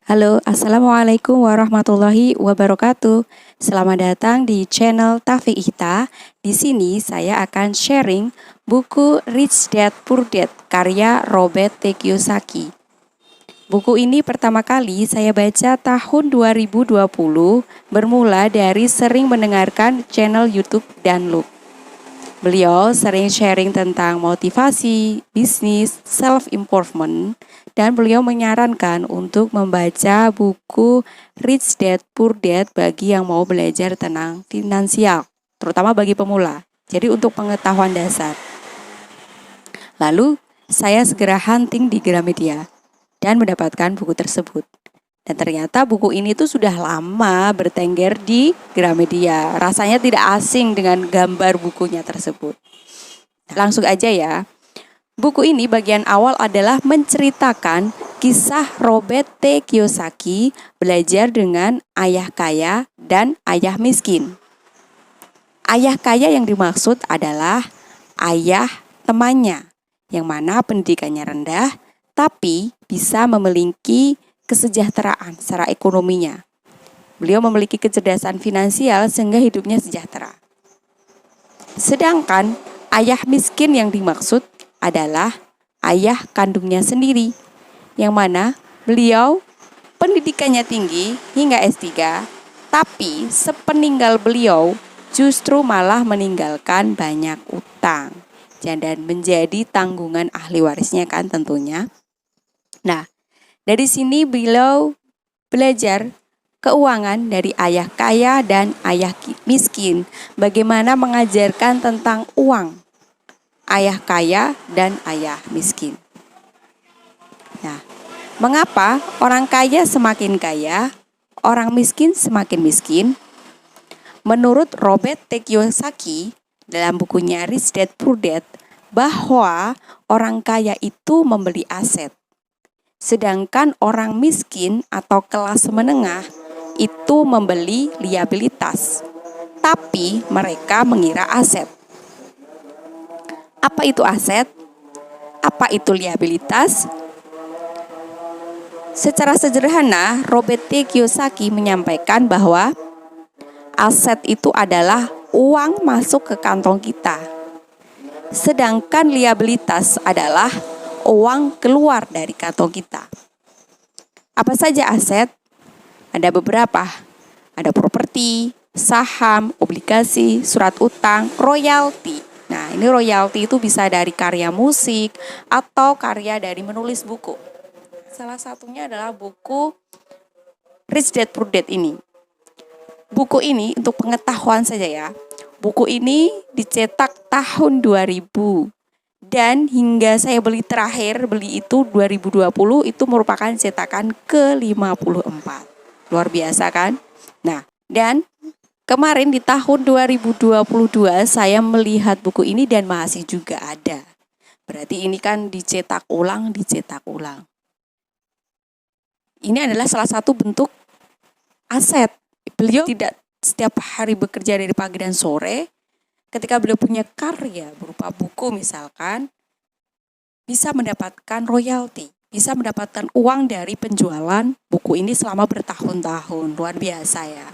Halo, Assalamualaikum warahmatullahi wabarakatuh. Selamat datang di channel Taufik Ita. Di sini saya akan sharing buku Rich Dad Poor Dad karya Robert T. Kiyosaki. Buku ini pertama kali saya baca tahun 2020 bermula dari sering mendengarkan channel YouTube Danloop. Beliau sering sharing tentang motivasi, bisnis, self-improvement, dan beliau menyarankan untuk membaca buku Rich Dad Poor Dad bagi yang mau belajar tentang finansial, terutama bagi pemula. Jadi untuk pengetahuan dasar. Lalu saya segera hunting di Gramedia dan mendapatkan buku tersebut. Dan ternyata buku ini tuh sudah lama bertengger di Gramedia. Rasanya tidak asing dengan gambar bukunya tersebut. Langsung aja ya. Buku ini bagian awal adalah menceritakan kisah Robert T. Kiyosaki belajar dengan ayah kaya dan ayah miskin. Ayah kaya yang dimaksud adalah ayah temannya, yang mana pendidikannya rendah, tapi bisa memiliki kesejahteraan secara ekonominya. Beliau memiliki kecerdasan finansial sehingga hidupnya sejahtera. Sedangkan ayah miskin yang dimaksud adalah ayah kandungnya sendiri, yang mana beliau pendidikannya tinggi hingga S3, tapi sepeninggal beliau justru malah meninggalkan banyak utang dan menjadi tanggungan ahli warisnya kan tentunya. Nah, dari sini beliau belajar keuangan dari ayah kaya dan ayah miskin. Bagaimana mengajarkan tentang uang ayah kaya dan ayah miskin. Nah, mengapa orang kaya semakin kaya, orang miskin semakin miskin? Menurut Robert T. Kiyosaki dalam bukunya Rich Dad Poor Dad, bahwa orang kaya itu membeli aset. Sedangkan orang miskin atau kelas menengah itu membeli liabilitas, tapi mereka mengira aset. Apa itu aset? Apa itu liabilitas? Secara sederhana, Robert T. Kiyosaki menyampaikan bahwa aset itu adalah uang masuk ke kantong kita. Sedangkan liabilitas adalah uang keluar dari kantong kita. Apa saja aset? Ada beberapa. Ada properti, saham, obligasi, surat utang, royalti. Nah, ini royalti itu bisa dari karya musik atau karya dari menulis buku. Salah satunya adalah buku Rich Dad Poor Dad ini. Buku ini untuk pengetahuan saja ya. Buku ini dicetak tahun 2000. Dan hingga saya beli itu 2020 itu merupakan cetakan ke-54. Luar biasa kan? Nah, dan kemarin di tahun 2022 saya melihat buku ini dan masih juga ada. Berarti ini kan dicetak ulang. Ini adalah salah satu bentuk aset. Beliau tidak setiap hari bekerja dari pagi dan sore. Ketika beliau punya karya berupa buku misalkan, bisa mendapatkan royalti, bisa mendapatkan uang dari penjualan buku ini selama bertahun-tahun. Luar biasa ya.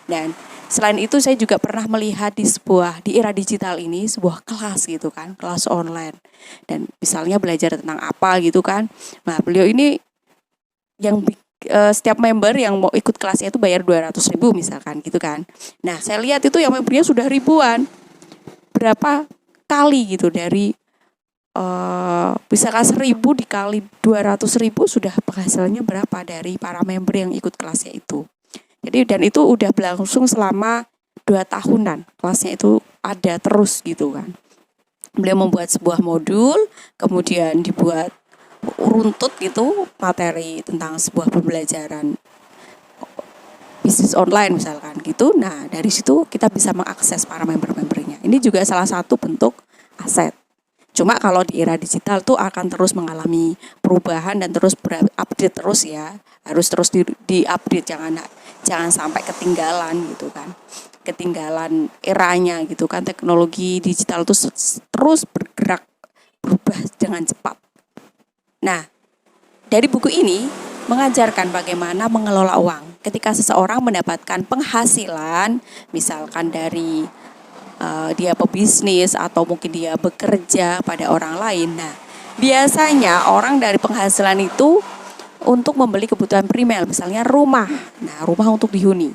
Dan selain itu saya juga pernah melihat di era digital ini sebuah kelas gitu kan, kelas online. Dan misalnya belajar tentang apa gitu kan. Nah, beliau ini yang setiap member yang mau ikut kelasnya itu bayar 200.000 misalkan gitu kan. Nah, saya lihat itu yang membernya sudah ribuan. Berapa kali gitu dari misalkan 1.000 dikali 200.000 sudah penghasilannya berapa dari para member yang ikut kelasnya itu. Jadi dan itu udah berlangsung selama 2 tahunan. Kelasnya itu ada terus gitu kan. Beliau membuat sebuah modul, kemudian dibuat runtut gitu materi tentang sebuah pembelajaran bisnis online misalkan gitu. Nah, dari situ kita bisa mengakses para member-membernya. Ini juga salah satu bentuk aset. Cuma kalau di era digital tuh akan terus mengalami perubahan dan terus update terus ya. Harus terus di-update, jangan sampai ketinggalan gitu kan. Ketinggalan eranya gitu kan. Teknologi digital tuh terus berubah dengan cepat. Nah, dari buku ini mengajarkan bagaimana mengelola uang. Ketika seseorang mendapatkan penghasilan, misalkan dari dia pebisnis atau mungkin dia bekerja pada orang lain. Nah, biasanya orang dari penghasilan itu untuk membeli kebutuhan primer, misalnya rumah. Nah, rumah untuk dihuni.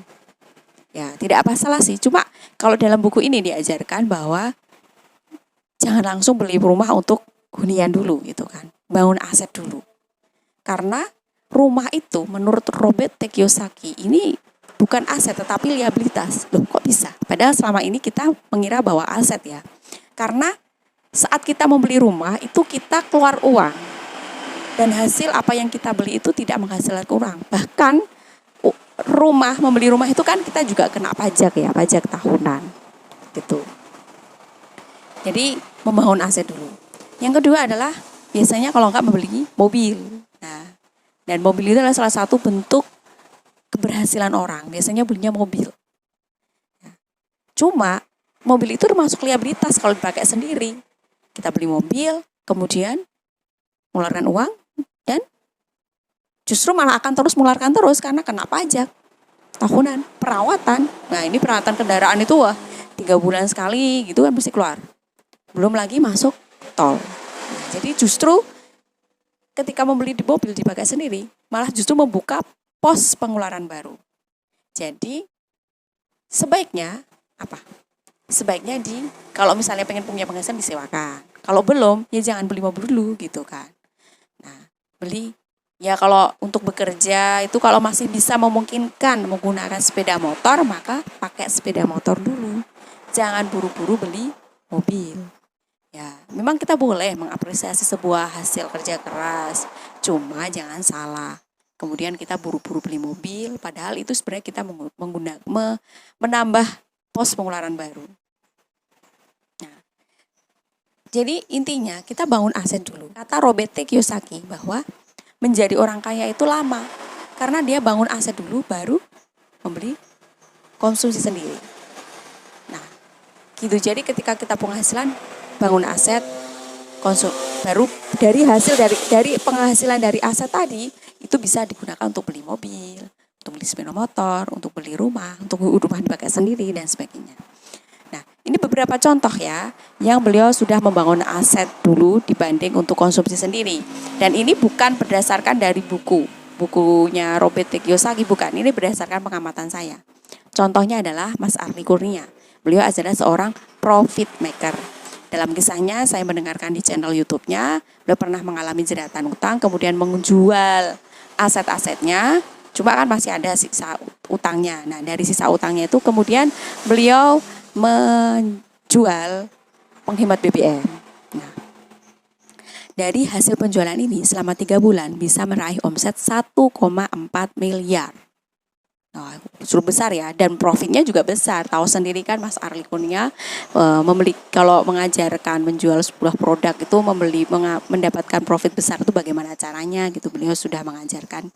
Ya, tidak apa salah sih. Cuma kalau dalam buku ini diajarkan bahwa jangan langsung beli rumah untuk hunian dulu gitu kan. Bangun aset dulu. Karena rumah itu menurut Robert T. Kiyosaki ini bukan aset tetapi liabilitas. Loh, kok bisa? Padahal selama ini kita mengira bahwa aset ya. Karena saat kita membeli rumah itu kita keluar uang. Dan hasil apa yang kita beli itu tidak menghasilkan uang. Bahkan membeli rumah itu kan kita juga kena pajak ya, pajak tahunan. Gitu. Jadi membangun aset dulu. Yang kedua adalah biasanya kalau enggak membeli mobil. Nah, dan mobil itu adalah salah satu bentuk keberhasilan orang. Biasanya belinya mobil. Cuma mobil itu termasuk liabilitas kalau dipakai sendiri. Kita beli mobil, kemudian mengeluarkan uang, dan justru malah akan terus mengeluarkan terus karena kena pajak tahunan, perawatan. Nah, ini perawatan kendaraan itu 3 bulan sekali gitu kan mesti keluar. Belum lagi masuk tol. Nah, jadi justru ketika membeli di mobil dipakai sendiri, malah justru membuka pos pengeluaran baru. Jadi sebaiknya apa? Sebaiknya kalau misalnya pengen punya penghasilan disewakan. Kalau belum, ya jangan beli mobil dulu gitu kan. Nah, beli ya kalau untuk bekerja itu kalau masih bisa memungkinkan menggunakan sepeda motor, maka pakai sepeda motor dulu. Jangan buru-buru beli mobil. Ya, memang kita boleh mengapresiasi sebuah hasil kerja keras, cuma jangan salah. Kemudian kita buru-buru beli mobil, padahal itu sebenarnya kita menambah pos pengeluaran baru. Nah, jadi intinya kita bangun aset dulu. Kata Robert T. Kiyosaki bahwa menjadi orang kaya itu lama, karena dia bangun aset dulu baru membeli konsumsi sendiri. Nah, gitu. Jadi ketika kita penghasilan bangun aset baru dari hasil dari penghasilan dari aset tadi itu bisa digunakan untuk beli mobil, untuk beli sepeda motor, untuk beli rumah, untuk rumah dipakai sendiri dan sebagainya. Nah, ini beberapa contoh ya yang beliau sudah membangun aset dulu dibanding untuk konsumsi sendiri. Dan ini bukan berdasarkan dari bukunya Robert T. Kiyosaki, bukan. Ini berdasarkan pengamatan saya. Contohnya adalah Mas Arli Kurnia. Beliau adalah seorang profit maker. Dalam kisahnya saya mendengarkan di channel YouTube-nya, beliau pernah mengalami jeratan utang, kemudian menjual aset-asetnya, cuma kan masih ada sisa utangnya. Nah, dari sisa utangnya itu kemudian beliau menjual penghemat BBM. Nah, dari hasil penjualan ini selama 3 bulan bisa meraih omset 1,4 miliar. Nah, cukup besar ya, dan profitnya juga besar. Tahu sendiri kan Mas Arli Kurnia kalau mengajarkan menjual sebuah produk itu mendapatkan profit besar itu bagaimana caranya gitu. Beliau sudah mengajarkan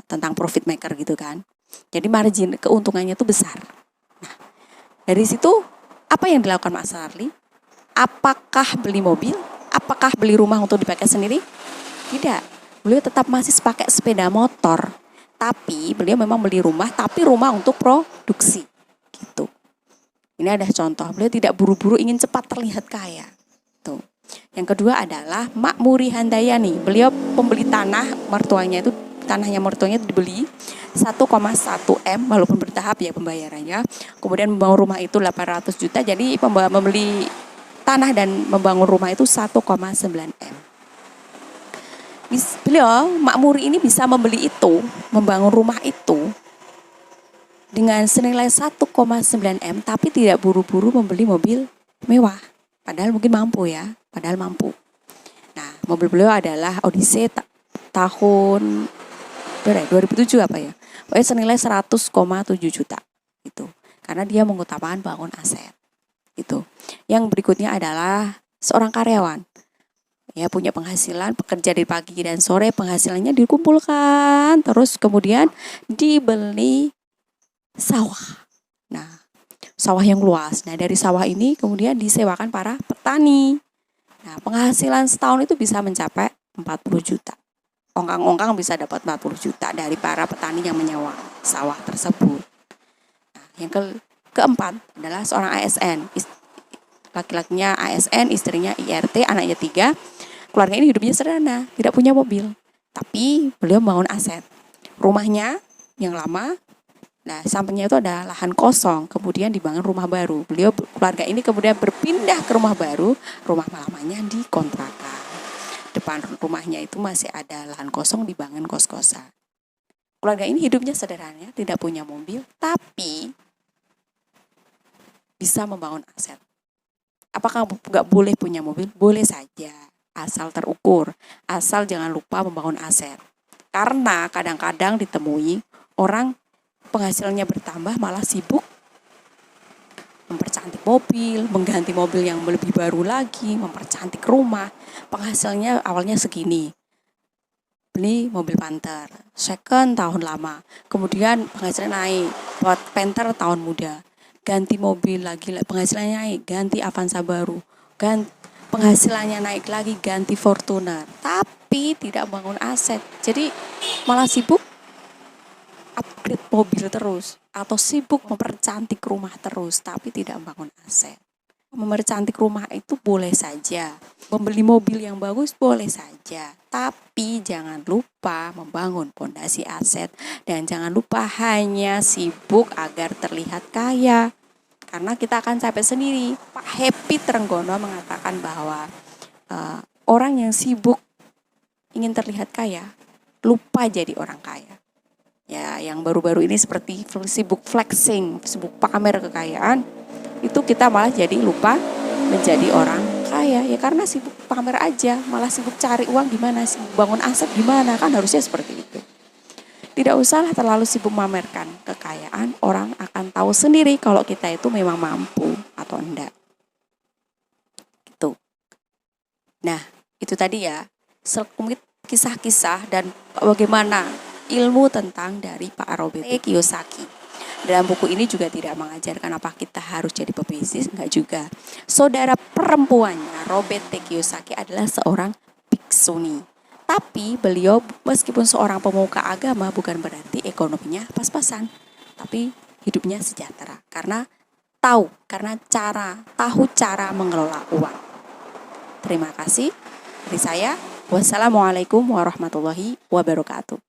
tentang profit maker gitu kan. Jadi margin keuntungannya itu besar. Nah, dari situ apa yang dilakukan Mas Arli? Apakah beli mobil? Apakah beli rumah untuk dipakai sendiri? Tidak. Beliau tetap masih pakai sepeda motor. Tapi beliau memang beli rumah, tapi rumah untuk produksi gitu. Ini ada contoh, beliau tidak buru-buru ingin cepat terlihat kaya. Tuh. Yang kedua adalah Makmuri Handayani. Beliau pembeli tanahnya mertuanya itu dibeli 1,1 M walaupun bertahap ya pembayarannya. Kemudian membangun rumah itu 800 juta. Jadi membeli tanah dan membangun rumah itu 1,9 M. Beliau Makmuri ini bisa membeli itu, membangun rumah itu dengan senilai 1,9 M, tapi tidak buru-buru membeli mobil mewah. Padahal mungkin mampu ya, Nah, mobil beliau adalah Odyssey tahun 2007 apa ya? Pokoknya senilai 100,7 juta gitu. Karena dia mengutamakan bangun aset. Gitu. Yang berikutnya adalah seorang karyawan. Ya, punya penghasilan, bekerja dari pagi dan sore, penghasilannya dikumpulkan, terus kemudian dibeli sawah. Nah, sawah yang luas. Nah, dari sawah ini kemudian disewakan para petani. Nah, penghasilan setahun itu bisa mencapai 40 juta. ongkang-ongkang bisa dapat 40 juta dari para petani yang menyewa sawah tersebut. Nah, yang keempat adalah seorang ASN. Laki-lakinya ASN, istrinya IRT, anaknya 3. Keluarga ini hidupnya sederhana, tidak punya mobil. Tapi beliau membangun aset. Rumahnya yang lama, nah sampingnya itu ada lahan kosong, kemudian dibangun rumah baru. Keluarga ini kemudian berpindah ke rumah baru, rumah lamanya dikontrakan. Depan rumahnya itu masih ada lahan kosong, dibangun kos-kosan. Keluarga ini hidupnya sederhana, tidak punya mobil, tapi bisa membangun aset. Apakah nggak boleh punya mobil? Boleh saja, asal terukur, asal jangan lupa membangun aset. Karena kadang-kadang ditemui orang penghasilannya bertambah malah sibuk mempercantik mobil, mengganti mobil yang lebih baru lagi, mempercantik rumah. Penghasilannya awalnya segini. Beli mobil Panther, second tahun lama, kemudian penghasilan naik, buat Panther tahun muda. Ganti mobil lagi, penghasilannya naik, ganti Avanza baru, penghasilannya naik lagi, ganti Fortuner, tapi tidak membangun aset. Jadi malah sibuk upgrade mobil terus, atau sibuk mempercantik rumah terus, tapi tidak membangun aset. Mempercantik rumah itu boleh saja, membeli mobil yang bagus boleh saja, tapi jangan lupa membangun fondasi aset, dan jangan lupa hanya sibuk agar terlihat kaya. Karena kita akan capek sendiri. Pak Happy Trenggono mengatakan bahwa orang yang sibuk ingin terlihat kaya, lupa jadi orang kaya. Ya, yang baru-baru ini seperti sibuk flexing, sibuk pamer kekayaan, itu kita malah jadi lupa menjadi orang kaya. Ya karena sibuk pamer aja, malah sibuk cari uang gimana, sibuk bangun aset gimana, kan harusnya seperti itu. Tidak usahlah terlalu sibuk memamerkan kekayaan, orang akan tahu sendiri kalau kita itu memang mampu atau enggak. Gitu. Nah, itu tadi ya, sekelumit kisah-kisah dan bagaimana ilmu tentang dari Pak Robert T. Kiyosaki. Dalam buku ini juga tidak mengajarkan apa kita harus jadi pebisnis, enggak juga. Saudara perempuannya, Robert T. Kiyosaki, adalah seorang biksuni. Tapi beliau meskipun seorang pemuka agama bukan berarti ekonominya pas-pasan. Tapi hidupnya sejahtera karena tahu cara mengelola uang. Terima kasih dari saya. Wassalamualaikum warahmatullahi wabarakatuh.